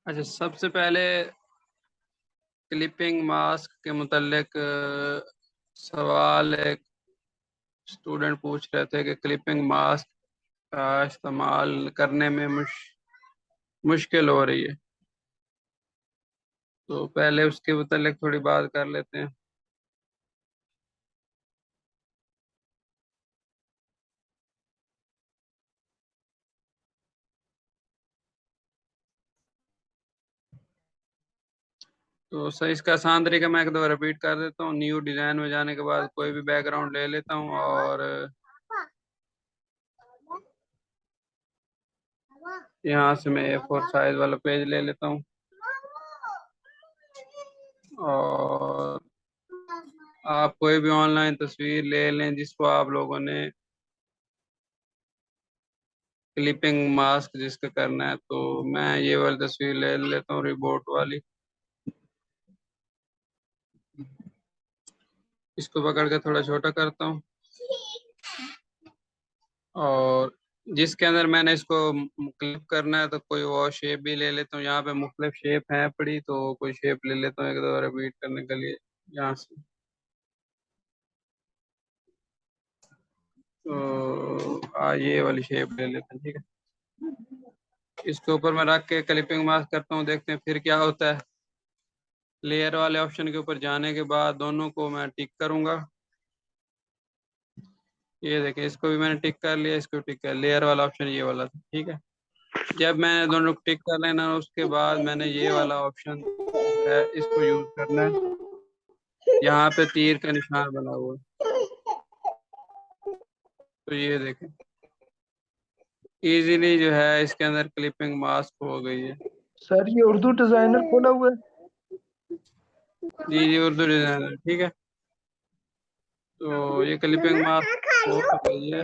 अच्छा, सबसे पहले क्लिपिंग मास्क के मुतल्लिक सवाल एक स्टूडेंट पूछ रहे थे कि क्लिपिंग मास्क का इस्तेमाल करने में मुश्किल हो रही है। तो पहले उसके मुतल्लिक थोड़ी बात कर लेते हैं। तो सर, इसका आसान तरीका मैं एक दो रिपीट कर देता हूँ। न्यू डिज़ाइन में जाने के बाद कोई भी बैकग्राउंड ले लेता हूँ और यहाँ से मैं A4 साइज वाला पेज ले लेता हूँ और आप कोई भी ऑनलाइन तस्वीर ले लें जिसको आप लोगों ने क्लिपिंग मास्क जिसका करना है। तो मैं ये वाली तस्वीर ले लेता हूँ, रिबोट वाली। इसको पकड़ के थोड़ा छोटा करता हूँ और जिसके अंदर मैंने इसको क्लिप करना है तो कोई और शेप भी ले लेता हूँ। यहाँ पे मुख्तलिफ शेप है पड़ी, तो कोई शेप ले लेता हूँ एक दो रिपीट करने के लिए यहाँ से। तो ये वाली शेप ले लेते हैं, ठीक है। इसके ऊपर मैं रख के क्लिपिंग मास्क करता हूँ, देखते हैं फिर क्या होता है। लेयर वाले ऑप्शन के ऊपर जाने के बाद दोनों को मैं टिक करूंगा। ये देखें, इसको भी मैंने टिक कर लिया, इसको टिक कर, लेयर वाला ऑप्शन ये वाला था, ठीक है। जब मैंने दोनों को टिक कर लेना, उसके बाद मैंने ये वाला ऑप्शन है इसको यूज करना है। यहाँ पे तीर का निशान बना हुआ है, तो ये देखें इजीली जो है इसके अंदर क्लिपिंग मास्क हो गई है। सर ये उर्दू डिजाइनर खोला हुआ है। जी जी, उर्दू डिजाइनर, ठीक है। तो ये क्लिपिंग मास्क हो गई है।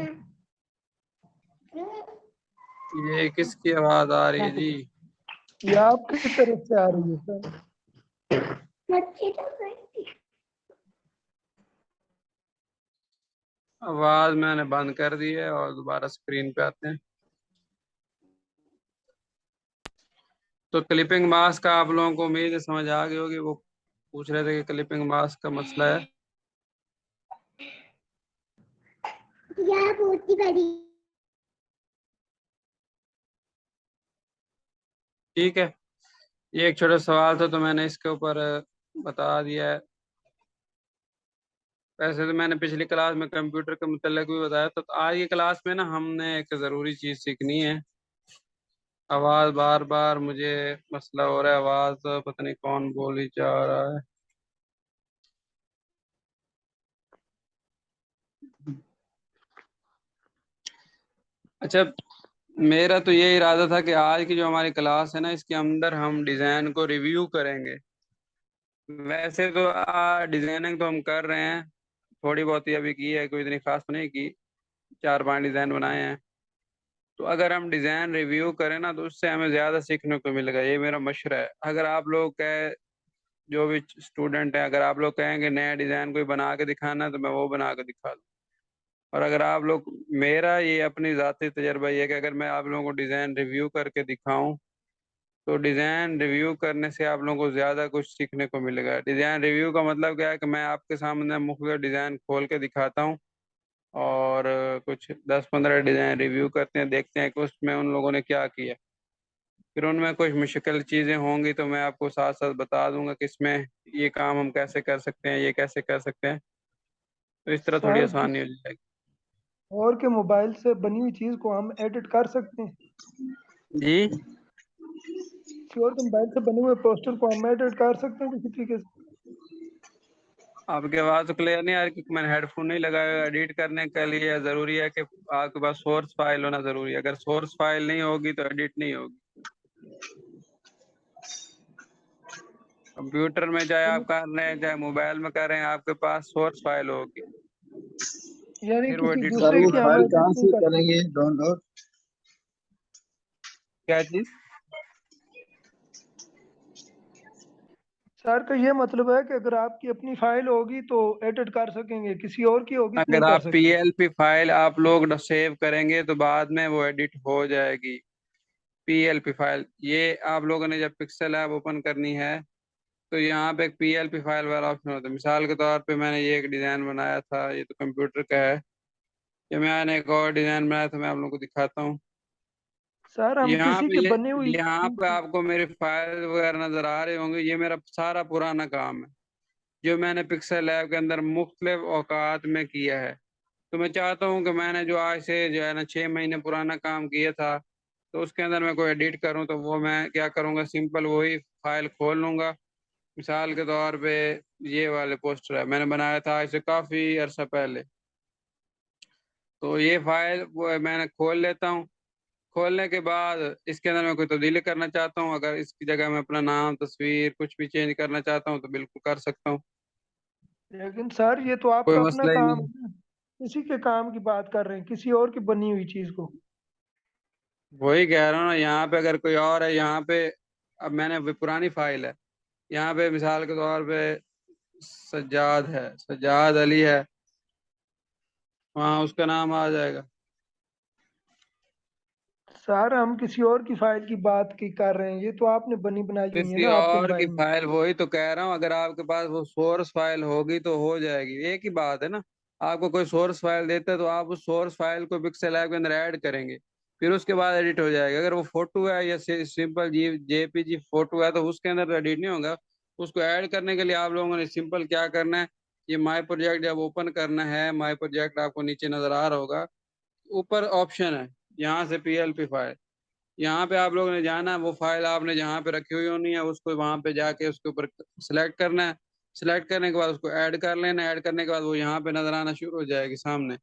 ये किसकी आवाज आ रही है जी? ये आपकी तरफ से आ रही है सर। आवाज मैंने बंद कर दी है और दोबारा स्क्रीन पे आते हैं। तो क्लिपिंग मास्क का आप लोगों को उम्मीद है समझ आ गई होगी। वो पूछ रहे थे कि क्लिपिंग मास्क का मसला है। ठीक है, ये एक छोटा सवाल था तो मैंने इसके ऊपर बता दिया है। वैसे तो मैंने पिछली क्लास में कंप्यूटर के मुतल्लिक भी बताया था। तो आज की क्लास में ना हमने एक ज़रूरी चीज़ सीखनी है। आवाज़ बार बार मुझे मसला हो रहा है, आवाज़ पता नहीं कौन बोली जा रहा है। अच्छा, मेरा तो ये इरादा था कि आज की जो हमारी क्लास है ना, इसके अंदर हम डिज़ाइन को रिव्यू करेंगे। वैसे तो डिज़ाइनिंग तो हम कर रहे हैं, थोड़ी बहुत ही अभी की है, कोई इतनी खास नहीं की। चार पांच डिज़ाइन बनाए हैं। तो अगर हम डिज़ाइन रिव्यू करें ना तो उससे हमें ज़्यादा सीखने को मिलेगा, ये मेरा मशवरा है। अगर आप लोग कहे, जो भी स्टूडेंट हैं, अगर आप लोग कहेंगे नया डिज़ाइन कोई बना के दिखाना है तो मैं वो बना के दिखा दूँ। और अगर आप लोग, मेरा ये अपनी ज़ाती तजर्बा ये है कि अगर मैं आप लोगों को डिज़ाइन रिव्यू करके दिखाऊं तो डिज़ाइन रिव्यू करने से आप लोगों को ज़्यादा कुछ सीखने को मिलेगा। डिज़ाइन रिव्यू का मतलब क्या है कि मैं आपके सामने मुख्तलिफ डिज़ाइन खोल के दिखाता हूँ और कुछ 10-15 डिज़ाइन रिव्यू करते हैं, देखते हैं कि उसमें उन लोगों ने क्या किया। फिर उनमें कुछ मुश्किल चीज़ें होंगी तो मैं आपको साथ साथ बता दूंगा कि इसमें ये काम हम कैसे कर सकते हैं, ये कैसे कर सकते हैं। तो इस तरह थोड़ी सर आसानी हो जाएगी। और के मोबाइल से बनी हुई चीज को हम एडिट कर सकते हैं। जी, किसी और के मोबाइल से बने हुए पोस्टर को हम एडिट कर सकते हैं किसी तरीके से। आपकी आवाज़ तो क्लियर नहीं आ रही क्योंकि मैंने हेडफोन नहीं लगाया। एडिट करने के लिए ज़रूरी है कि आपके पास सोर्स फाइल होना ज़रूरी है। अगर सोर्स फाइल नहीं होगी तो एडिट नहीं होगी। कंप्यूटर में चाहे आप कर रहे हैं, चाहे मोबाइल में कर रहे हैं, आपके पास सोर्स फाइल होगी, यानी फिर वो किसी एडिट सर दूसरे वो की होगी। हम फाइल एडिट कहाँ नहीं से कर सकते। करेंगे डाउनलोड? क्या चीज़? सर का ये मतलब है कि अगर आपकी अपनी फाइल होगी तो एडिट कर सकेंगे, किसी और की होगी तो नहीं अगर कर आप सकते। PLP फाइल आप लोग सेव करेंगे तो बाद में वो एडिट हो जाएगी। PLP फाइल, ये आप लोगों ने जब पिक्सल ऐप ओपन करनी है तो यहाँ पे एक PLP फाइल वाला ऑप्शन होता है। मिसाल के तौर पे मैंने ये एक डिज़ाइन बनाया था, ये तो कंप्यूटर का है। ये मैंने एक और डिज़ाइन बनाया था, मैं आप लोगों को दिखाता हूँ। सर हम यहाँ किसी पे के ये बनी हुई यहाँ चीज पे को। आपको मेरे फाइल वगैरह नज़र आ रहे होंगे। ये मेरा सारा पुराना काम है जो मैंने पिक्सल लैब के अंदर मुख्तलिफ औकात में किया है। तो मैं चाहता हूँ कि मैंने जो आज से जो है ना 6 महीने पुराना काम किया था, तो उसके अंदर मैं कोई एडिट करूँ तो वो मैं क्या करूँगा, सिंपल वही फाइल खोल लूँगा। मिसाल के तौर पे ये वाले पोस्टर है, मैंने बनाया था आज से काफ़ी अरसा पहले। तो ये फाइल वो मैंने खोल लेता हूँ। खोलने के बाद इसके अंदर मैं कोई तब्दीली करना चाहता हूँ, अगर इसकी जगह मैं अपना नाम, तस्वीर कुछ भी चेंज करना चाहता हूँ तो बिल्कुल कर सकता हूँ। लेकिन सर ये तो कोई आपका अपना मसला ही काम नहीं। है ना। किसी के काम की बात कर रहे हैं, किसी और की बनी हुई चीज को। वही कह रहा हूँ ना, यहाँ पे अगर कोई और है यहाँ पे, अब मैंने पुरानी फाइल है, यहाँ पे मिसाल के तौर पे सज्जाद है, सज्जाद अली है, वहाँ उसका नाम आ जाएगा। सर हम किसी और की फाइल की बात की कर रहे हैं, ये तो आपने बनी बनाई हुई है किसी ना आपके और की मोबाइल में। फाइल, वही तो कह रहा हूँ, अगर आपके पास वो सोर्स फाइल होगी तो हो जाएगी, एक ही बात है ना। आपको कोई सोर्स फाइल देता है तो आप उस सोर्स फाइल को पिक्सल ऐप के अंदर ऐड करेंगे, फिर उसके बाद एडिट हो जाएगा। अगर वो फोटो है या सिंपल JPG फोटो है तो उसके अंदर एडिट नहीं होगा। उसको ऐड करने के लिए आप लोगों ने सिंपल क्या करना है, ये माई प्रोजेक्ट जब ओपन करना है, माई प्रोजेक्ट आपको नीचे नजर आ रहा होगा, ऊपर ऑप्शन है यहाँ से PLP फाइल, यहाँ पे आप लोगों ने जाना है, वो फाइल आपने जहाँ पे रखी हुई होनी है उसको वहां पे जाके उसके ऊपर सिलेक्ट करना है। सिलेक्ट करने के बाद उसको ऐड कर लेना है। ऐड करने के बाद वो यहाँ पे नजर आना शुरू हो जाएगी सामने।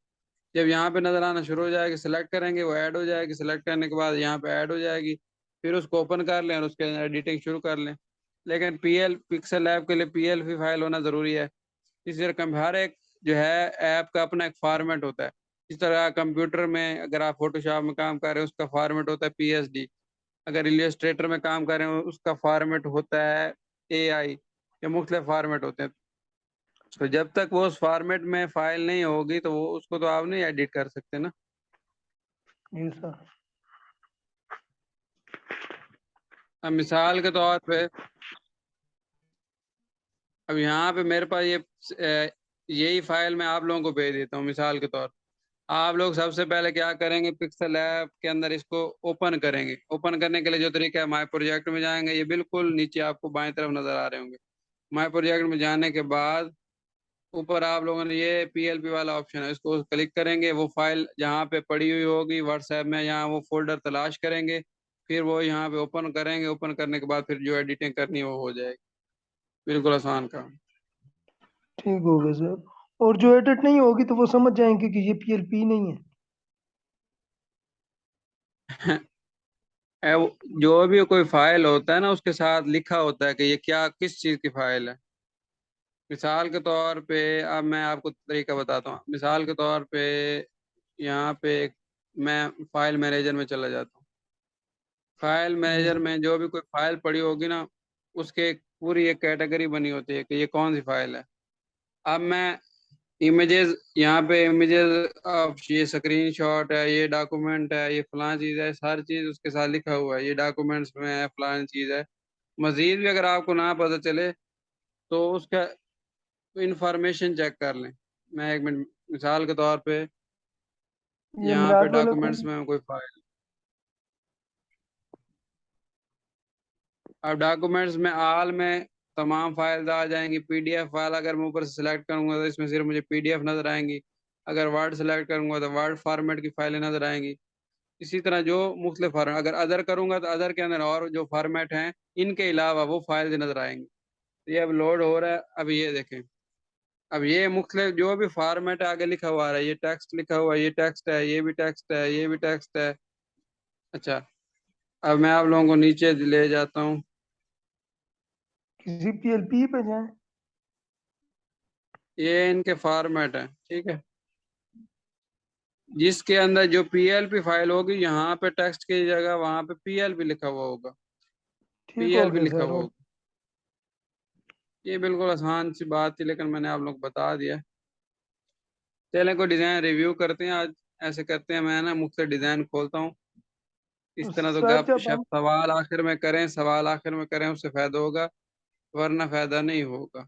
जब यहाँ पे नजर आना शुरू हो जाएगी, सिलेक्ट करेंगे, वो ऐड हो जाएगी। सिलेक्ट करने के बाद यहाँ पे ऐड हो जाएगी। फिर उसको ओपन कर लें और उसके अंदर एडिटिंग शुरू कर लें। लेकिन पिक्सल ऐप के लिए PLP फाइल होना जरूरी है। इसी तरह हर एक जो है ऐप का अपना एक फॉर्मेट होता है। इस तरह कंप्यूटर में अगर आप फोटोशॉप में काम कर रहे हैं उसका फॉर्मेट होता है PSD। अगर इलियस्ट्रेटर में काम कर रहे हो उसका फॉर्मेट होता है AI। ये मुख्तलिफ फॉर्मेट होते हैं। तो जब तक वो उस फॉर्मेट में फाइल नहीं होगी तो वो उसको तो आप नहीं एडिट कर सकते ना। जी सर। अब मिसाल के तौर पे, अब यहाँ पे मेरे पास यही फाइल मैं आप लोगों को भेज देता हूँ। मिसाल के तौर, आप लोग सबसे पहले क्या करेंगे, पिक्सल ऐप के अंदर इसको ओपन करेंगे। ओपन करने के लिए जो तरीका है, माई प्रोजेक्ट में जाएंगे, ये बिल्कुल नीचे आपको बाएं तरफ नजर आ रहे होंगे। माई प्रोजेक्ट में जाने के बाद ऊपर आप लोगों ने ये PLP वाला ऑप्शन है, इसको क्लिक करेंगे। वो फाइल जहाँ पे पड़ी हुई होगी व्हाट्सएप में, यहाँ वो फोल्डर तलाश करेंगे, फिर वो यहाँ पे ओपन करेंगे। ओपन करने के बाद फिर जो एडिटिंग करनी है वो हो जाएगी। बिल्कुल आसान काम। ठीक हो गया सर। और जो एडिट नहीं होगी तो वो समझ जाएंगे कि ये PLP नहीं है। जो भी कोई फाइल होता है ना उसके साथ लिखा होता है कि ये क्या किस चीज़ की फाइल है। मिसाल के तौर पे अब मैं आपको तरीका बताता हूँ। मिसाल के तौर पे यहाँ पे मैं फाइल मैनेजर में चला जाता हूँ। फाइल जी मैनेजर सर। में जो भी कोई फाइल पड़ी होगी ना, उसके पूरी एक कैटेगरी बनी होती है कि ये कौन सी फाइल है। अब मैं इमेजेस, यहाँ पे इमेजेस, अब ये स्क्रीन शॉट है, ये डॉक्यूमेंट है, ये फलां चीज़ है, सारी चीज़ उसके साथ लिखा हुआ है, ये डॉक्यूमेंट्स में है, फलां चीज़ है। मजीद भी अगर आपको ना पता चले तो उसका इंफॉर्मेशन चेक कर लें। मैं एक मिनट, मिसाल के तौर पे ये यहाँ पे मुराद वाला डॉक्यूमेंट्स कौन। में कोई फाइल, अब डॉक्यूमेंट्स में ऑल में तमाम फाइल्स आ जाएंगी। PDF फाइल अगर मैं ऊपर से सिलेक्ट करूंगा तो इसमें सिर्फ मुझे PDF नजर आएंगी। अगर वर्ड सेलेक्ट करूंगा तो वर्ड फॉर्मेट की फाइलें नजर आएंगी। इसी तरह जो मुख्तलिफ फॉर्मेट, अगर अदर करूंगा तो अदर के अंदर और जो फॉर्मेट हैं इनके अलावा वो फाइल्स नजर आएंगी। तो ये अब लोड हो रहा है। अब ये देखें, अब ये मुख्तलिफ जो भी फॉर्मेट आगे लिखा हुआ आ रहा है, ये टेक्स्ट लिखा हुआ है, ये टेक्स्ट है, ये भी टेक्स्ट है, ये भी टेक्स्ट है। अच्छा, अब मैं आप लोगों को नीचे ले जाता हूँ। किसी PLP पे जाए। ये इनके फॉर्मेट है, ठीक है। जिसके अंदर जो PLP फाइल होगी, यहाँ पे टेक्स्ट की जगह वहां पे PLP लिखा हुआ होगा, ठीक हो PLP गया लिखा सर। हुआ और होगा। ये बिल्कुल आसान सी बात थी लेकिन मैंने आप लोग को बता दिया। चलें कोई डिज़ाइन रिव्यू करते हैं आज। ऐसे करते हैं, मैं ना मुख्तलिफ डिज़ाइन खोलता हूँ, इस तो तरह तो सर गप जब शप हम सवाल आखिर में करें, सवाल आखिर में करें, उससे फायदा होगा, वरना फायदा नहीं होगा।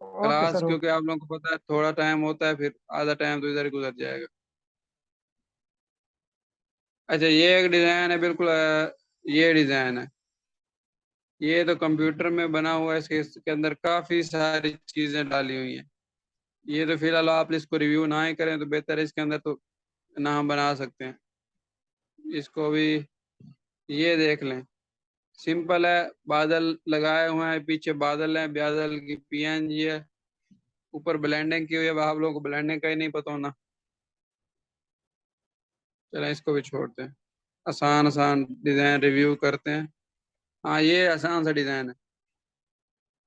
ओके क्लास सर क्योंकि ओके। आप लोगों को पता है थोड़ा टाइम होता है, फिर आधा टाइम तो इधर ही गुजर जाएगा। अच्छा, ये एक डिजाइन है बिल्कुल, ये डिजाइन है। ये तो कंप्यूटर में बना हुआ है, इसके अंदर काफी सारी चीजें डाली हुई हैं। ये तो फिलहाल आप इसको रिव्यू ना ही करें तो बेहतर है, इसके अंदर तो ना हम बना सकते हैं इसको भी। ये देख लें, सिंपल है, बादल लगाए हुए हैं, पीछे बादल है, बादल की पीएनजी है, ऊपर ब्लेंडिंग की हुई है। अब आप लोगों को ब्लेंडिंग का ही नहीं पता होना। चलें इसको भी छोड़ते हैं, आसान आसान डिजाइन रिव्यू करते हैं। हाँ, ये आसान सा डिजाइन है।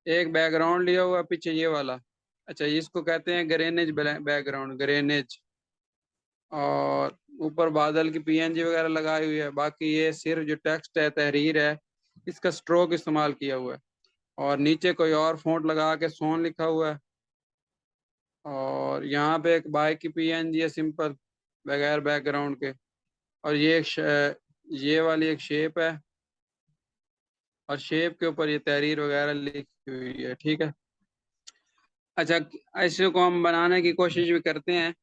एक बैकग्राउंड लिया हुआ पीछे ये वाला। अच्छा, इसको कहते हैं ग्रेनेज बैकग्राउंड, ग्रेनेज। और ऊपर बादल की पीएनजी वगैरह लगाई हुई है। बाकी ये सिर्फ जो टेक्स्ट है, तहरीर है, इसका स्ट्रोक इस्तेमाल किया हुआ है। और नीचे कोई और फॉन्ट लगा के सोन लिखा हुआ है। और यहाँ पे एक बाइक की पीएनजी है सिंपल, बगैर बैकग्राउंड के। और ये ये वाली एक शेप है, और शेप के ऊपर ये तहरीर वगैरह लिखी हुई है। ठीक है। अच्छा, ऐसे को हम बनाने की कोशिश भी करते हैं।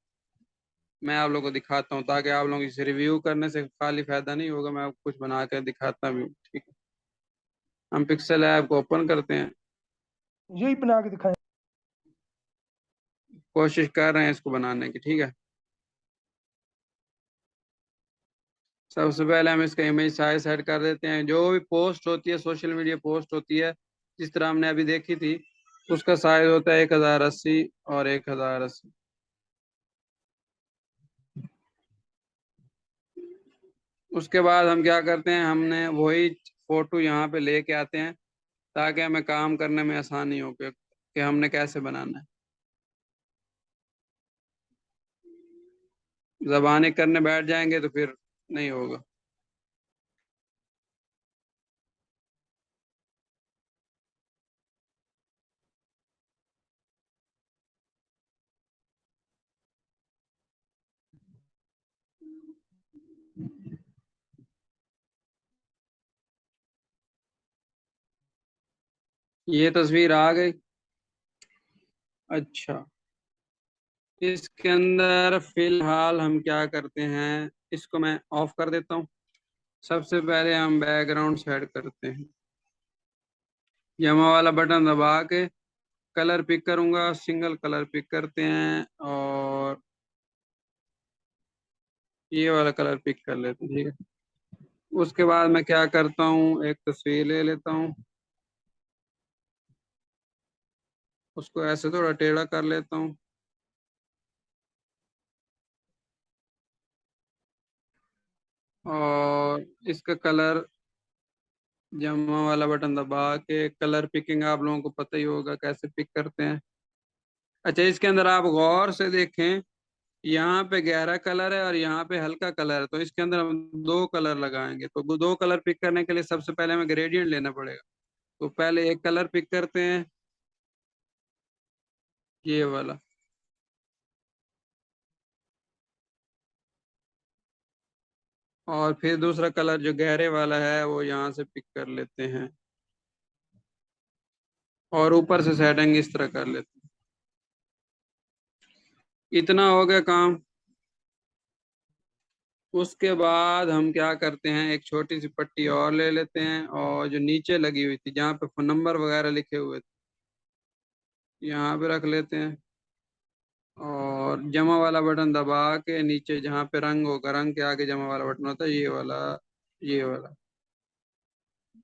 मैं आप लोगों को दिखाता हूँ, ताकि आप लोग इसे रिव्यू करने से खाली फायदा नहीं होगा, मैं आपको कुछ बना कर दिखाता भी हूँ। ठीक है। हम पिक्सल ऐप को ओपन करते हैं, यही बना के दिखाएं। कोशिश कर रहे हैं इसको बनाने की। ठीक है। सबसे पहले हम इसका इमेज साइज सेट कर देते हैं। जो भी पोस्ट होती है, सोशल मीडिया पोस्ट होती है, जिस तरह हमने अभी देखी थी, उसका साइज होता है 1080 और 1080। उसके बाद हम क्या करते हैं, हमने वही फोटो यहाँ पे लेके आते हैं, ताकि हमें काम करने में आसानी हो कि हमने कैसे बनाना है। जबानी करने बैठ जाएंगे तो फिर नहीं होगा। ये तस्वीर आ गई। अच्छा, इसके अंदर फिलहाल हम क्या करते हैं, इसको मैं ऑफ कर देता हूँ। सबसे पहले हम बैकग्राउंड सेट करते हैं। यमा वाला बटन दबा के कलर पिक करूंगा, सिंगल कलर पिक करते हैं, और ये वाला कलर पिक कर लेते हैं। ठीक है। उसके बाद मैं क्या करता हूँ, एक तस्वीर ले लेता हूँ, उसको ऐसे थोड़ा टेढ़ा कर लेता हूँ, और इसका कलर, जमा वाला बटन दबा के कलर पिकिंग आप लोगों को पता ही होगा कैसे पिक करते हैं। अच्छा, इसके अंदर आप गौर से देखें, यहाँ पे गहरा कलर है और यहाँ पे हल्का कलर है, तो इसके अंदर हम दो कलर लगाएंगे। तो वो दो कलर पिक करने के लिए सबसे पहले हमें ग्रेडियंट लेना पड़ेगा। तो पहले एक कलर पिक करते हैं, ये वाला। और फिर दूसरा कलर जो गहरे वाला है वो यहाँ से पिक कर लेते हैं, और ऊपर से सेटिंग इस तरह कर लेते हैं। इतना हो गया काम। उसके बाद हम क्या करते हैं, एक छोटी सी पट्टी और ले लेते हैं, और जो नीचे लगी हुई थी जहाँ पे फोन नंबर वगैरह लिखे हुए थे, यहाँ पे रख लेते हैं। और जमा वाला बटन दबा के नीचे जहाँ पे रंग होगा, रंग के आगे जमा वाला बटन होता है, ये वाला, ये वाला,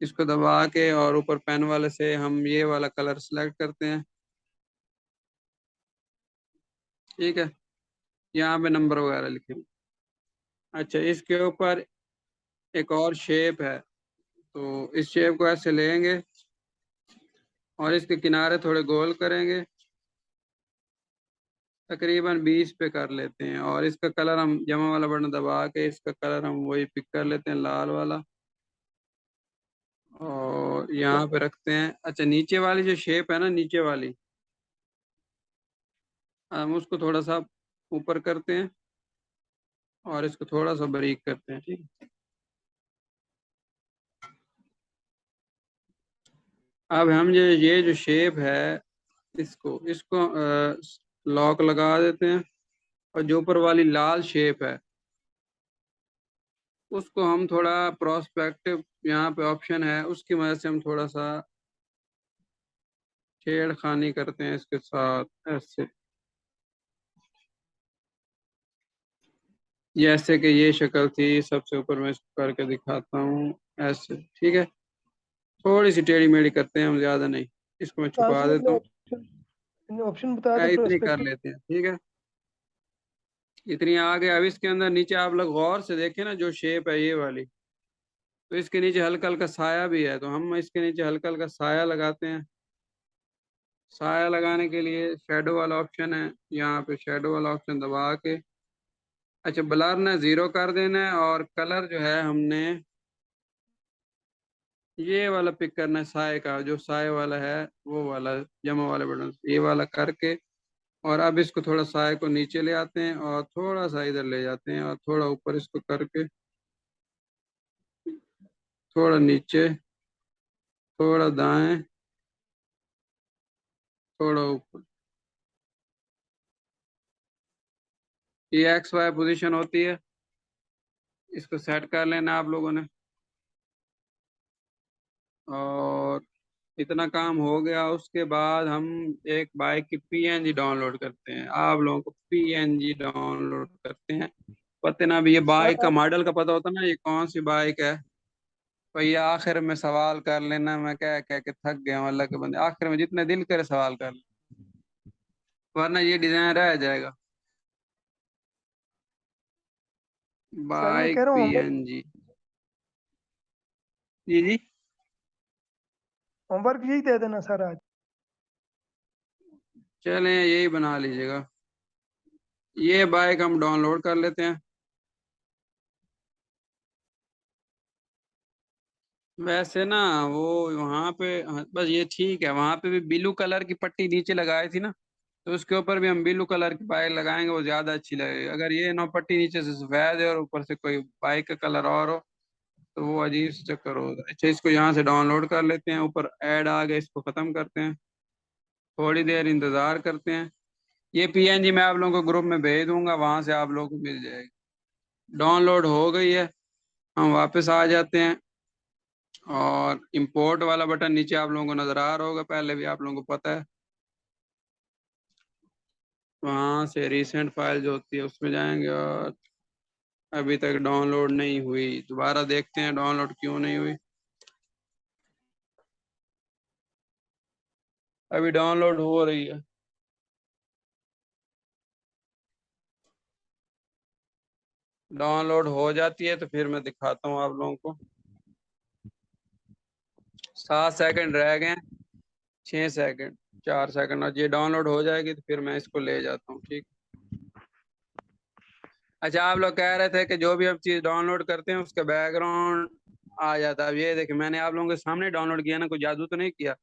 इसको दबा के और ऊपर पेन वाले से हम ये वाला कलर सेलेक्ट करते हैं। ठीक है। यहाँ पे नंबर वगैरह लिखे हुए। अच्छा, इसके ऊपर एक और शेप है, तो इस शेप को ऐसे लेंगे और इसके किनारे थोड़े गोल करेंगे, तकरीबन 20 पे कर लेते हैं। और इसका कलर हम जमा वाला बटन दबा के इसका कलर हम वही पिक कर लेते हैं, लाल वाला, और यहाँ पे रखते हैं। अच्छा, नीचे वाली जो शेप है ना, नीचे वाली, हम उसको थोड़ा सा ऊपर करते हैं, और इसको थोड़ा सा बारीक करते हैं, ठीक है। अब हम ये जो शेप है, इसको इसको लॉक लगा देते हैं। और जो ऊपर वाली लाल शेप है उसको हम थोड़ा प्रोस्पेक्टिव, यहाँ पे ऑप्शन है, उसकी मदद से हम थोड़ा सा छेड़खानी करते हैं इसके साथ, ऐसे। जैसे कि ये शक्ल थी, सबसे ऊपर मैं इसको करके दिखाता हूँ, ऐसे, ठीक है। थोड़ी सी टेढ़ी मेढ़ी करते हैं हम, ज्यादा नहीं। इसको मैं कहाँ छुपा से देता निकले हूँ। ऑप्शन? ऑप्शन बता दें इतनी कर प्रोस्पेक्टिव। लेते हैं, ठीक है। इतनी आगे। अब इसके अंदर नीचे आप लोग गौर से देखें ना, जो शेप है ये वाली, तो इसके नीचे हल्का हल्का साया भी है, तो हम इसके नीचे हल्का हल्का साया लगाते हैं। साया लगाने के लिए शेडो वाला ऑप्शन है, यहाँ पे शेडो वाला ऑप्शन दबा के, अच्छा, ब्लर ने 0 कर देना है। और कलर जो है हमने ये वाला पिक करना है, साए का, जो साए वाला है वो वाला, जमा वाले बटन ये वाला करके। और अब इसको थोड़ा साए को नीचे ले आते हैं और थोड़ा सा इधर ले जाते हैं और थोड़ा ऊपर इसको करके, थोड़ा नीचे, थोड़ा दाएं, थोड़ा ऊपर। ये एक्स वाई पोजीशन होती है, इसको सेट कर लेना आप लोगों ने। और इतना काम हो गया, उसके बाद हम एक बाइक की पीएनजी डाउनलोड करते हैं। आप लोगों को पीएनजी डाउनलोड करते हैं, पता ना, अभी ये बाइक सर का मॉडल का पता होता ना, ये कौन सी बाइक है। भैया आखिर में सवाल कर लेना, मैं कह कह के थक गया हूं, अल्लाह के बंदे, आखिर में जितने दिल करे सवाल कर ले, वरना ये डिजाइन रह जाएगा। सर मैं बाइक कह रहा हूँ होमवर्क, पीएनजी, जी जी। होमवर्क यही दे देना सर आज। चलें, यही बना लीजिएगा। ये बाइक हम डाउनलोड कर लेते हैं। वैसे ना, वो वहाँ पे, हाँ, बस ये ठीक है, वहाँ पे भी ब्लू कलर की पट्टी नीचे लगाई थी ना, तो उसके ऊपर भी हम ब्लू कलर की बाइक लगाएंगे, वो ज्यादा अच्छी लगेगी। अगर ये नौ पट्टी नीचे से सफेद है और ऊपर से कोई बाइक का कलर और हो, तो वो अजीब सा चक्कर होगा। अच्छा, इसको यहाँ से डाउनलोड कर लेते हैं, ऊपर ऐड आ गया, इसको खत्म करते हैं, थोड़ी देर इंतजार करते हैं। ये पीएनजी मैं आप लोगों को ग्रुप में भेज दूंगा, वहां से आप लोगों को मिल जाएगी। डाउनलोड हो गई है, हम वापस आ जाते हैं। और इंपोर्ट वाला बटन नीचे आप लोगों को नजर आ रहा होगा, पहले भी आप लोगों को पता है। वहां से रिसेंट फाइल जो होती है उसमें जाएंगे, और अभी तक डाउनलोड नहीं हुई, दोबारा देखते हैं डाउनलोड क्यों नहीं हुई। अभी डाउनलोड हो रही है। डाउनलोड हो जाती है तो फिर मैं दिखाता हूँ आप लोगों को। 7 सेकंड रह गए हैं, 6 सेकंड, 4 सेकंड, और ये डाउनलोड हो जाएगी तो फिर मैं इसको ले जाता हूँ, ठीक। अच्छा, आप लोग कह रहे थे कि जो भी हम चीज़ डाउनलोड करते हैं उसका बैकग्राउंड आ जाता है। अब ये देखिए, मैंने आप लोगों के सामने डाउनलोड किया ना, कोई जादू तो नहीं किया।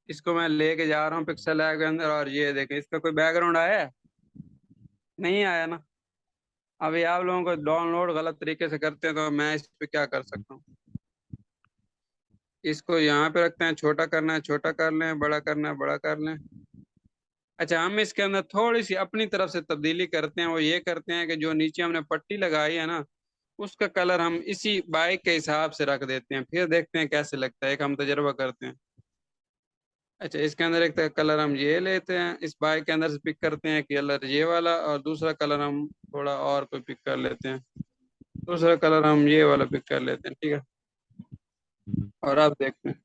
इसको मैं लेके जा रहा हूँ पिक्सल ऐप के अंदर, और ये देखें, इसका कोई बैकग्राउंड आया है? नहीं आया ना। अभी आप लोगों को डाउनलोड गलत तरीके से करते हैं, तो मैं इस पे क्या कर सकता हूँ। इसको यहाँ पे रखते हैं, छोटा करना है छोटा कर लें, बड़ा करना है बड़ा कर लें। अच्छा, हम इसके अंदर थोड़ी सी अपनी तरफ से तब्दीली करते हैं, वो ये करते हैं कि जो नीचे हमने पट्टी लगाई है ना, उसका कलर हम इसी बाइक के हिसाब से रख देते हैं, फिर देखते हैं कैसे लगता है, एक हम तजर्बा करते हैं। अच्छा, इसके अंदर एक कलर हम ये लेते हैं, इस बाइक के अंदर से पिक करते हैं कलर ये वाला, और दूसरा कलर हम थोड़ा और कोई पिक कर लेते हैं, दूसरा कलर हम ये वाला पिक कर लेते हैं, ठीक है। और अब देखते हैं,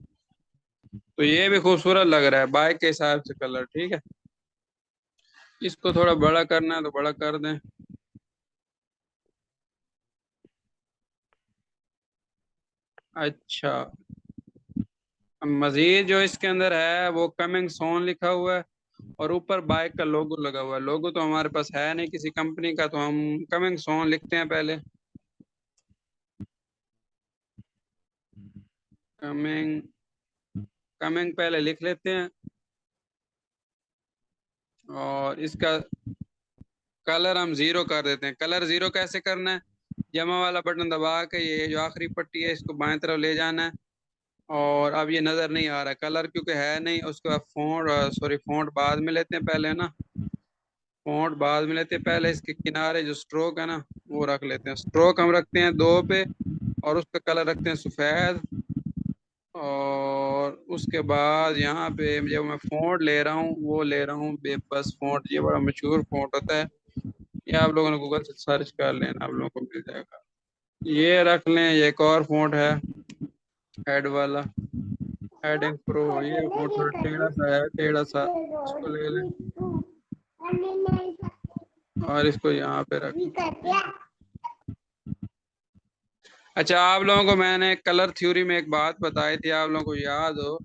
तो ये भी खूबसूरत लग रहा है बाइक के हिसाब से कलर, ठीक है। इसको थोड़ा बड़ा करना है तो बड़ा कर दें। अच्छा, अब मजीद जो इसके अंदर है वो कमिंग सोन लिखा हुआ है, और ऊपर बाइक का लोगो लगा हुआ है। लोगो तो हमारे पास है नहीं किसी कंपनी का, तो हम कमिंग सोन लिखते हैं पहले। कमिंग, कमिंग पहले लिख लेते हैं। और इसका कलर हम 0 कर देते हैं। कलर 0 कैसे करना है? जमा वाला बटन दबा के ये जो आखिरी पट्टी है इसको बाएं तरफ ले जाना है। और अब ये नजर नहीं आ रहा कलर क्योंकि है नहीं। उसके बाद फ़ॉन्ट बाद में लेते हैं पहले ना। फ़ॉन्ट बाद में लेते हैं पहले। इसके किनारे जो स्ट्रोक है ना वो रख लेते हैं। स्ट्रोक हम रखते हैं 2 पे और उसका कलर रखते हैं सफ़ेद। और उसके बाद यहाँ पे जब मैं फ़ॉन्ट ले रहा हूँ वो ले रहा हूँ बेबस फ़ॉन्ट। ये बड़ा मशहूर फ़ॉन्ट होता है। ये आप लोगों ने गूगल से सर्च कर लेना, आप लोगों को मिल जाएगा। ये रख लें। ये एक और फ़ॉन्ट है हेड वाला, हेडिंग प्रो। ये फ़ॉन्ट थोड़ा टेढ़ा सा है, टेढ़ा सा। इसको ले लें और इसको यहाँ पे रख लें। अच्छा, आप लोगों को मैंने कलर थ्योरी में एक बात बताई थी, आप लोगों को याद हो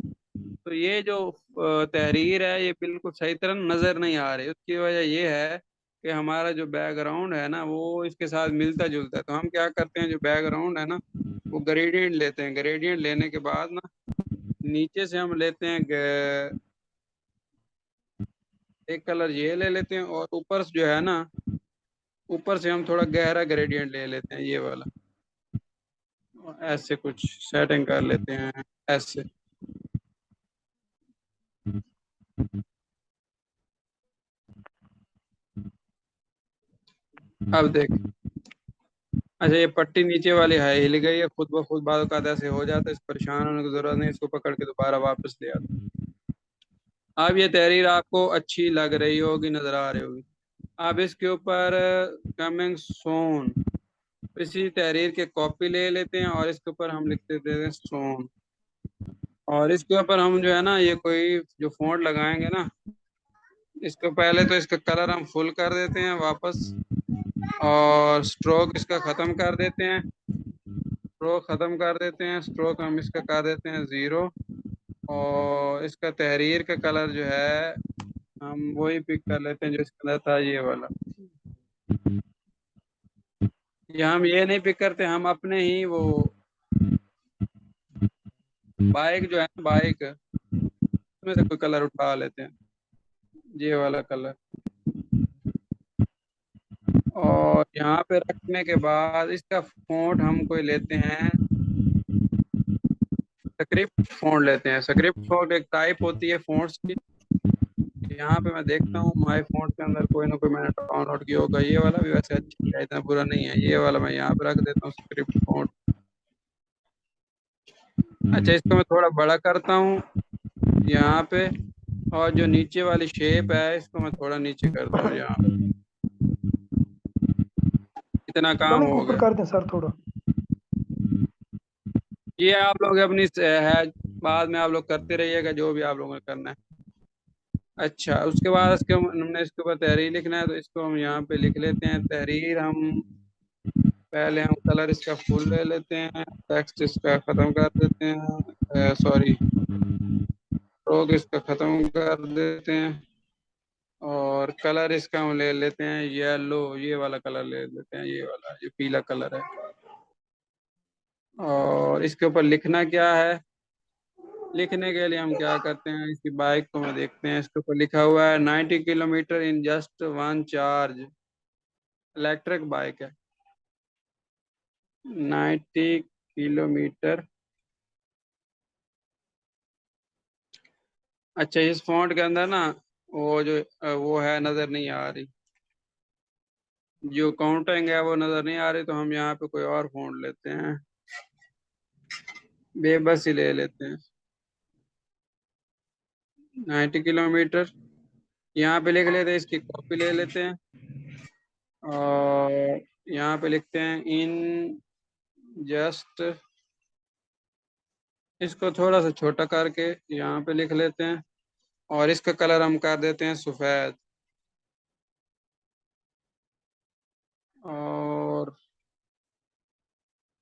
तो ये जो तहरीर है ये बिल्कुल सही तरह नजर नहीं आ रही। उसकी वजह ये है कि हमारा जो बैकग्राउंड है ना वो इसके साथ मिलता जुलता है। तो हम क्या करते हैं, जो बैकग्राउंड है ना वो ग्रेडियंट लेते हैं। ग्रेडियंट लेने के बाद ना नीचे से हम लेते हैं एक कलर ये ले लेते हैं और ऊपर से जो है ना ऊपर से हम थोड़ा गहरा ग्रेडियंट ले लेते हैं ये वाला। ऐसे कुछ सेटिंग कर लेते हैं ऐसे। अब देख। अच्छा, ये पट्टी नीचे वाली है हिल गई है खुद ब खुद। बाद का ऐसे हो जाता है, इस परेशान होने की जरूरत नहीं। इसको पकड़ के दोबारा वापस ले आता। अब ये तहरीर आपको अच्छी लग रही होगी, नजर आ रही होगी। अब इसके ऊपर कमिंग सोन, इसी तहरीर के कॉपी ले लेते हैं और इसके ऊपर हम लिख देते हैं सोन। और इसके ऊपर हम जो है ना ये कोई जो फॉन्ट लगाएंगे ना, इसको पहले तो इसका कलर हम फुल कर देते हैं वापस। और स्ट्रोक इसका ख़त्म कर देते हैं। स्ट्रोक हम इसका कर देते हैं 0। और इसका तहरीर का कलर जो है हम वही पिक कर लेते हैं जो इसके अंदर था, ये वाला। ये हम ये नहीं पिक करते, हम अपने ही वो बाइक जो है ना बाइक उसमें से कोई कलर उठा लेते हैं, ये वाला कलर। और यहाँ पे रखने के बाद इसका फॉन्ट हम कोई लेते हैं, स्क्रिप्ट फॉन्ट लेते हैं। स्क्रिप्ट फॉन्ट एक टाइप होती है फॉन्ट्स की। यहाँ पे मैं देखता हूँ माई फॉन्ट के अंदर कोई ना कोई मैंने डाउनलोड किया होगा। ये वाला भी वैसे अच्छा है, इतना बुरा नहीं है। ये वाला मैं यहाँ पे रख देता हूँ स्क्रिप्ट फॉन्ट। अच्छा, इसको मैं थोड़ा बड़ा करता हूँ यहाँ पे। और जो नीचे वाली शेप है इसको मैं थोड़ा नीचे करता हूँ यहाँ पे। इतना काम स्पेलिंग हो ऊपर गया। कर दें सर थोड़ा। ये आप लोग अपनी है, बाद में आप लोग करते रहिएगा जो भी आप लोगों ने करना है। अच्छा, उसके बाद हमने इसके ऊपर तहरीर लिखना है तो इसको हम यहाँ पे लिख लेते हैं तहरीर। हम पहले हम कलर इसका फुल ले लेते हैं, टेक्स्ट इसका ख़त्म कर देते हैं, सॉरी स्ट्रोक इसका ख़त्म कर देते हैं। और कलर इसका हम ले लेते हैं येलो, ये वाला कलर ले लेते हैं, ये वाला जो पीला कलर है। और इसके ऊपर लिखना क्या है, लिखने के लिए हम क्या करते हैं, इसकी बाइक को मैं देखते हैं। इसके ऊपर लिखा हुआ है 90 kilometre in just one charge. Electric bike है। 90 किलोमीटर। अच्छा, इस फॉन्ट के अंदर ना वो जो वो है नज़र नहीं आ रही, जो काउंटिंग है वो नज़र नहीं आ रही। तो हम यहाँ पे कोई और फॉन्ट लेते हैं, बेबस ही ले लेते हैं। 90 किलोमीटर यहाँ पे लिख लेते हैं, इसकी कॉपी ले लेते हैं। और यहाँ पे लिखते हैं इन जस्ट, इसको थोड़ा सा छोटा करके यहाँ पे लिख लेते हैं। और इसका कलर हम कर देते हैं सफ़ेद। और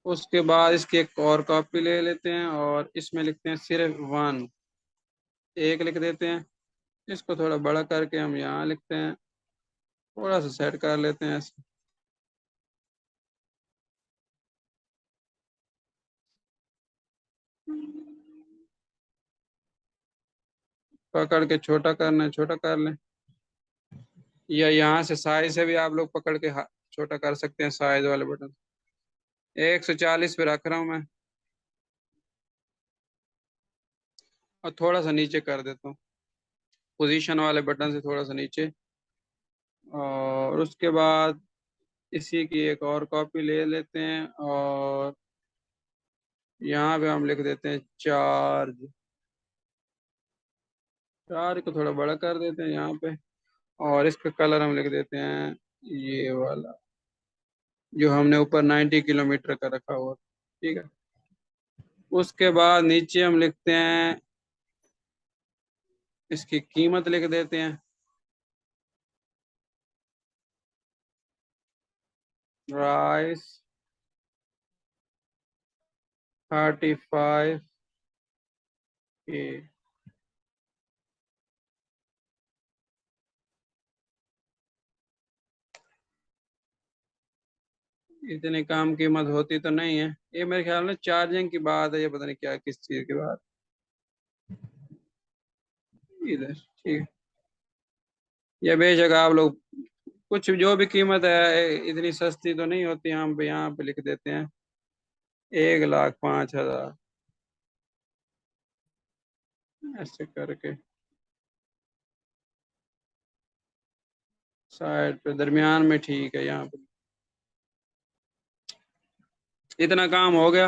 उसके बाद इसकी एक और कॉपी ले लेते हैं और इसमें लिखते हैं सिर्फ वन, एक लिख देते हैं। इसको थोड़ा बड़ा करके हम यहाँ लिखते हैं, थोड़ा सा सेट कर लेते हैं ऐसे। पकड़ के छोटा करना है, छोटा कर लें। या यहाँ से साइज से भी आप लोग पकड़ के छोटा कर सकते हैं, साइज वाले बटन। 140 पे रख रहा हूँ मैं, और थोड़ा सा नीचे कर देता हूँ, पोजीशन वाले बटन से थोड़ा सा नीचे। और उसके बाद इसी की एक और कॉपी ले लेते हैं, और यहाँ पे हम लिख देते हैं चार्ज। चार्ज को थोड़ा बड़ा कर देते हैं यहाँ पे, और इसका कलर हम लिख देते हैं ये वाला, जो हमने ऊपर 90 किलोमीटर का रखा हुआ। ठीक है। उसके बाद नीचे हम लिखते हैं, इसकी कीमत लिख देते हैं, प्राइस 35 के। इतनी कम कीमत होती तो नहीं है ये, मेरे ख्याल में चार्जिंग की बात है, ये पता नहीं क्या किस चीज की बात। इधर ठीक है। ये बेशक आप लोग कुछ जो भी कीमत है इतनी सस्ती तो नहीं होती, हम पे यहाँ पे लिख देते हैं 1,05,000, ऐसे करके साइड पे दरमियान में ठीक है यहाँ पे। इतना काम हो गया।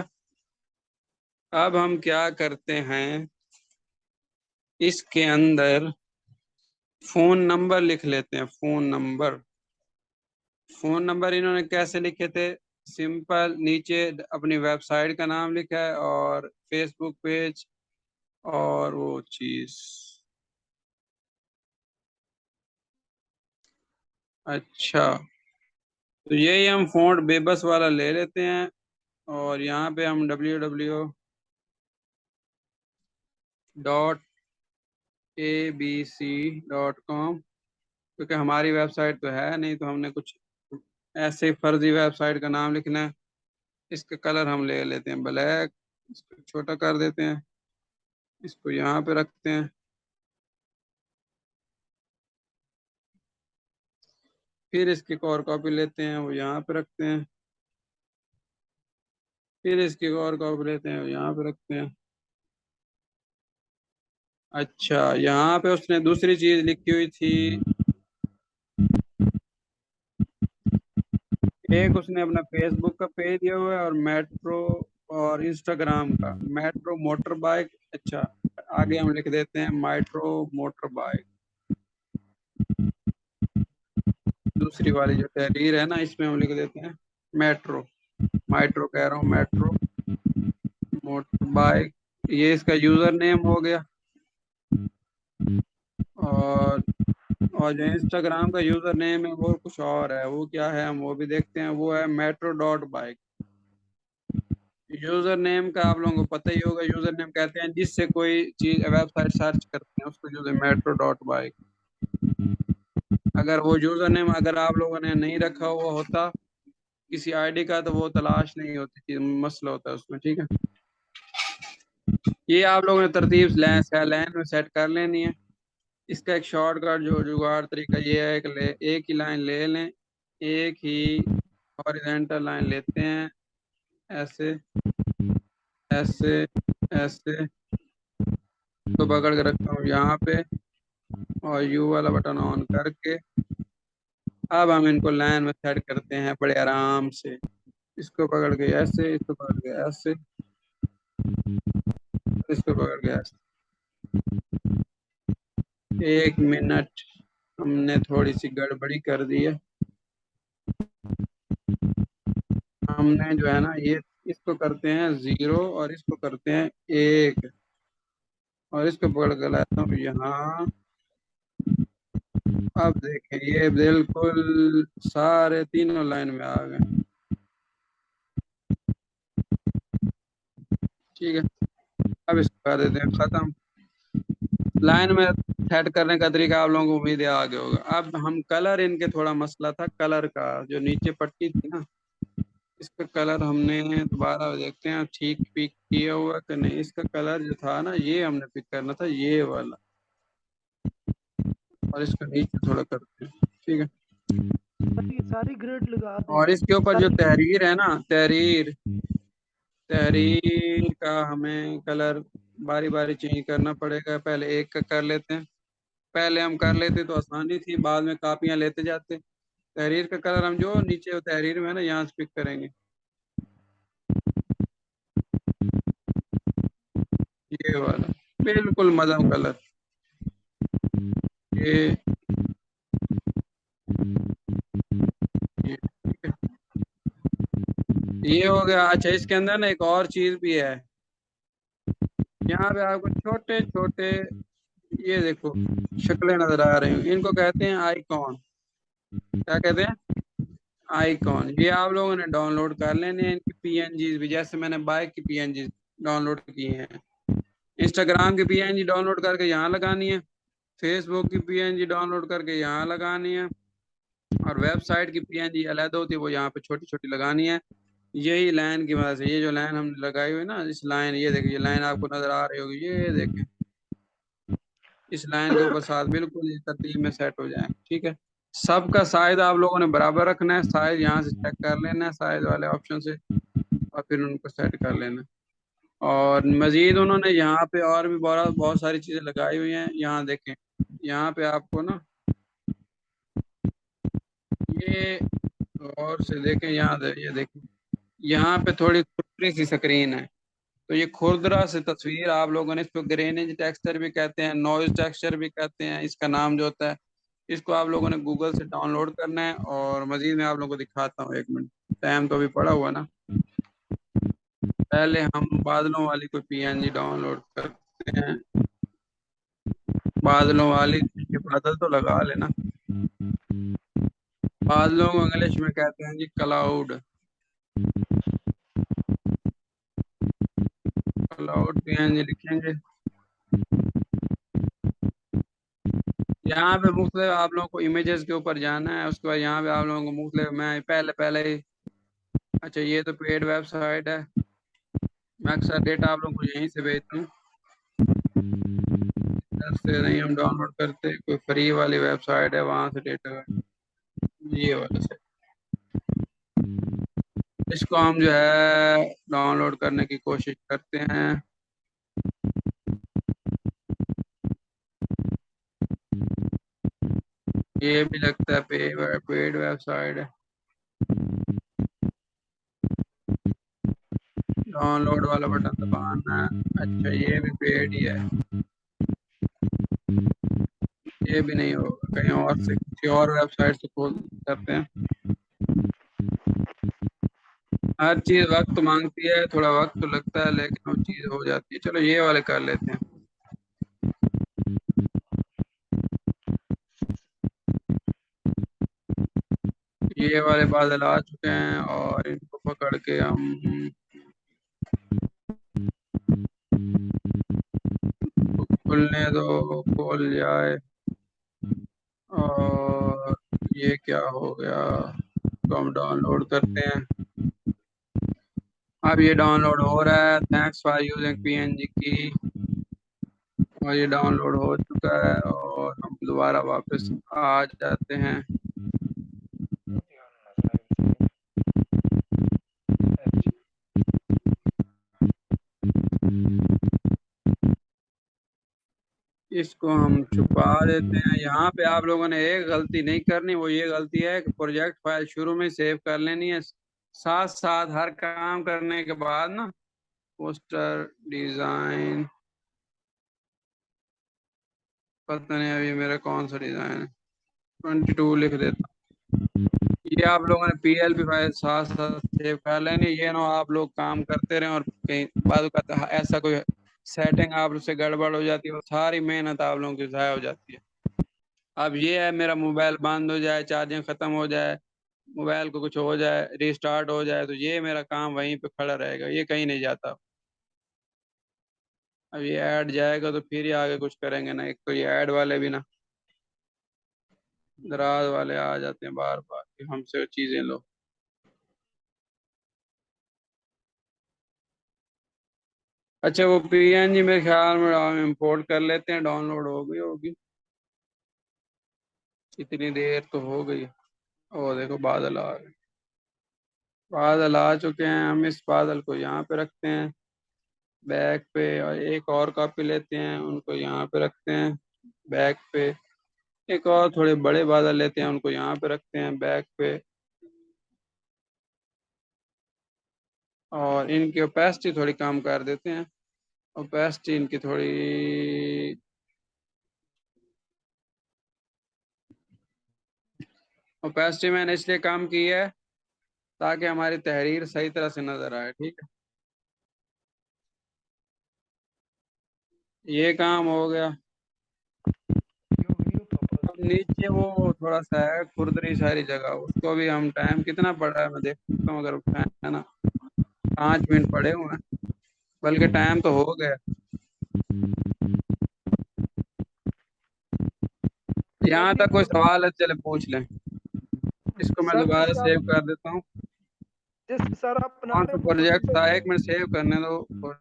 अब हम क्या करते हैं, इसके अंदर फोन नंबर लिख लेते हैं, फोन नंबर। फोन नंबर इन्होंने कैसे लिखे थे, सिंपल, नीचे अपनी वेबसाइट का नाम लिखा है और फेसबुक पेज और वो चीज। अच्छा, तो यही हम फ़ॉन्ट बेबस वाला ले लेते हैं, और यहाँ पे हम www.abc.com, क्योंकि हमारी वेबसाइट तो है नहीं, तो हमने कुछ ऐसे फर्जी वेबसाइट का नाम लिखना है। इसका कलर हम ले लेते हैं ब्लैक, इसको छोटा कर देते हैं, इसको यहाँ पे रखते हैं। फिर इसकी एक और कॉपी लेते हैं, वो यहाँ पे रखते हैं। फिर इसकी एक और कॉपी लेते हैं, वो यहाँ पे रखते हैं। अच्छा, यहाँ पे उसने दूसरी चीज लिखी हुई थी, एक उसने अपना फेसबुक का पेज दिया हुआ है, और मेट्रो और इंस्टाग्राम का, मेट्रो मोटर बाइक। अच्छा, आगे हम लिख देते हैं मेट्रो मोटर बाइक। दूसरी वाली जो तहरीर है ना, इसमें हम लिख देते हैं मेट्रो, मेट्रो कह रहा हूँ, मेट्रो मोटर बाइक। ये इसका यूजर नेम हो गया। और और जो इंस्टाग्राम का यूजर नेम है वो कुछ और है, वो क्या है हम वो भी देखते हैं, वो है metro.bike। यूजर नेम का आप लोगों को पता ही होगा, यूजर नेम कहते हैं जिससे कोई चीज वेबसाइट सर्च करते हैं उसको, यूजर metro.bike। अगर वो यूजर नेम अगर आप लोगों ने नहीं रखा हुआ होता किसी आईडी का, तो वो तलाश नहीं होती थी, मसला होता है उसमें। ठीक है। ये आप लोगों ने तरतीब लाइन में सेट कर लेनी है। इसका एक शॉर्टकट जो जुगाड़ तरीका ये है कि एक ही लाइन ले लें, एक ही हॉरिजॉन्टल लाइन लेते हैं, ऐसे ऐसे ऐसे, तो पकड़ के रखता हूँ यहाँ पे, और यू वाला बटन ऑन करके अब हम इनको लाइन में सेट करते हैं बड़े आराम से। इसको पकड़ के ऐसे, इसको पकड़ के ऐसे, इसको पकड़ के ऐसे। 1 मिनट, हमने थोड़ी सी गड़बड़ी कर दी है। हमने जो है ना, ये इसको करते हैं 0 और इसको करते हैं 1, और इसको पकड़ के लाता हूँ यहाँ। अब देखें ये बिल्कुल सारे तीनों लाइन में आ गए। ठीक है। अब इसको कर देते हैं खत्म। लाइन में सेट करने का तरीका आप लोगों को उम्मीद है आ गया होगा। अब हम कलर, इनके थोड़ा मसला था कलर का, जो नीचे पट्टी थी ना, इसका कलर हमने दोबारा देखते हैं ठीक पिक किया हुआ कि नहीं। इसका कलर जो था ना, ये हमने पिक करना था, ये वाला। और इसको नीचे थोड़ा करते हैं, ठीक है। ये सारी ग्रेड लगा दें। और इसके ऊपर जो सारी तहरीर है ना, तहरीर, तहरीर का हमें कलर बारी बारी चेंज करना पड़ेगा। पहले एक का कर लेते हैं। पहले हम कर लेते तो आसानी थी, बाद में कापियां लेते जाते। तहरीर का कलर हम जो नीचे वो तहरीर में है ना, यहाँ से पिक करेंगे। ये वाला बिल्कुल मध्यम कलर। ये ये ठीक है। ये हो गया। अच्छा, इसके अंदर ना एक और चीज भी है। यहाँ पे आपको छोटे छोटे, ये देखो, शक्लें नजर आ रही हैं, इनको कहते हैं आइकॉन। क्या कहते हैं? आइकॉन। ये आप लोगों ने डाउनलोड कर लेने हैं इनकी पीएनजी भी, जैसे मैंने बाइक की पीएनजी डाउनलोड की हैं। इंस्टाग्राम की पीएनजी डाउनलोड करके यहाँ लगानी है। फेसबुक की पीएनजी डाउनलोड करके यहाँ लगानी है। और वेबसाइट की पीएनजी अलग होती है, वो यहाँ पे छोटी छोटी लगानी है। यही लाइन की मदद से, ये जो लाइन हमने लगाई हुई है ना, इस लाइन, ये देखिए, ये लाइन आपको नजर आ रही होगी, ये देखें। इस लाइन के ऊपर साथ बिल्कुल इस तरतीब में सेट हो जाए। ठीक है। सबका साइज आप लोगों ने बराबर रखना है। साइज यहाँ से चेक कर लेना है, साइज वाले ऑप्शन से, और फिर उनको सेट कर लेना है। और मजीद उन्होंने यहाँ पे और भी बहुत बहुत सारी चीजें लगाई हुई हैं। यहाँ देखें, यहाँ पे आपको ना, ये और से देखें, यहाँ ये देखें, यहाँ पे थोड़ी खुरदरी सी स्क्रीन है। तो ये खुरदरा से तस्वीर आप लोगों ने, इसको ग्रेनेज टेक्सचर भी कहते हैं, नॉइज टेक्सचर भी कहते हैं, इसका नाम जो होता है। इसको आप लोगों ने गूगल से डाउनलोड करना है। और मजीद मैं आप लोगों को दिखाता हूँ, एक मिनट, टाइम तो अभी पड़ा हुआ ना। पहले हम बादलों वाली कोई पीएनजी डाउनलोड करते हैं। बादलों वाली, ये बादल तो लगा लेना। बादलों को इंग्लिश में कहते हैं जी क्लाउड। क्लाउड पीएनजी लिखेंगे। यहाँ पे मुख्तलिफ आप लोगों को इमेजेस के ऊपर जाना है। उसके बाद यहाँ पे आप लोगों को मुख्तलिफ, मैं पहले पहले ही, अच्छा ये तो पेड वेबसाइट है। मैं अक्सर डेटा आप लोगों को यहीं से भेजता हूँ, इधर से नहीं हम डाउनलोड करते। कोई फ्री वाली वेबसाइट है, वहां से डेटा, ये वाला से, इसको हम जो है डाउनलोड करने की कोशिश करते हैं। ये भी लगता है पेड वेबसाइट है। डाउनलोड वाला बटन दबाना है। अच्छा, ये भी पेड ही है। ये भी नहीं होगा, कहीं और से, किसी और वेबसाइट से खोल करते हैं। हर चीज वक्त मांगती है, थोड़ा वक्त तो लगता है, लेकिन वो चीज हो जाती है। चलो ये वाले कर लेते हैं। ये वाले बादल आ चुके हैं, और इनको पकड़ के हम, खुलने दो, खोल जाए। और ये क्या हो गया, तो हम डाउनलोड करते हैं। अब ये डाउनलोड हो रहा है। थैंक्स फॉर यूजिंग पीएनजी की। और ये डाउनलोड हो चुका है, और हम दोबारा वापस आ जाते हैं। इसको हम छुपा देते हैं। यहाँ पे आप लोगों ने एक गलती नहीं करनी, वो ये गलती है कि प्रोजेक्ट फाइल शुरू में सेव कर लेनी है। साथ साथ हर काम करने के बाद ना, पोस्टर डिजाइन, पता नहीं अभी मेरा कौन सा डिजाइन है, 22 लिख देता हूँ। ये आप लोगों ने पीएलपी फाइल साथ साथ सेव कर लेनी। ये ना आप लोग काम करते रहें और कहीं बाद का ऐसा कोई सेटिंग आप से गड़बड़ हो जाती है, वो सारी मेहनत आप लोगों की ज़ाया हो जाती है। अब ये है, मेरा मोबाइल बंद हो जाए, चार्जिंग खत्म हो जाए, मोबाइल को कुछ हो जाए, रिस्टार्ट हो जाए, तो ये मेरा काम वहीं पे खड़ा रहेगा, ये कहीं नहीं जाता। अब ये ऐड जाएगा तो फिर ही आगे कुछ करेंगे ना। एक तो ये ऐड वाले भी ना, दराज वाले आ जाते हैं बार बार कि हमसे चीजें लो। अच्छा, वो पीएनजी मेरे ख्याल में इंपोर्ट कर लेते हैं, डाउनलोड हो गई होगी। इतनी देर तो हो गई। ओ देखो बादल आ गए। बादल आ चुके हैं। हम इस बादल को यहाँ पे रखते हैं बैग पे, और एक और कॉपी लेते हैं उनको यहाँ पे रखते हैं बैग पे। एक और थोड़े बड़े बादल लेते हैं उनको यहाँ पे रखते हैं बैग पे। और इनकी ओपेसिटी थोड़ी कम कर देते हैं। ओपेसिटी इनकी थोड़ी, ओपेसिटी मैंने इसलिए कम की है ताकि हमारी तहरीर सही तरह से नजर आए। ठीक है, ये काम हो गया। अब नीचे वो थोड़ा सा है खुरदरी सारी जगह, उसको भी हम, टाइम कितना पड़ा है मैं देख सकता हूँ अगर है ना, 5 मिनट पड़े हुए हैं, बल्कि टाइम तो हो गया। यहाँ तक कोई सवाल है, चले पूछ लें। इसको मैं सर दोबारा जैसे सेव आप कर देता हूँ। जैसे सर आप बना कौन रहे सा हैं वो प्रोजेक्ट तो था, 1 मिनट सेव करने दो।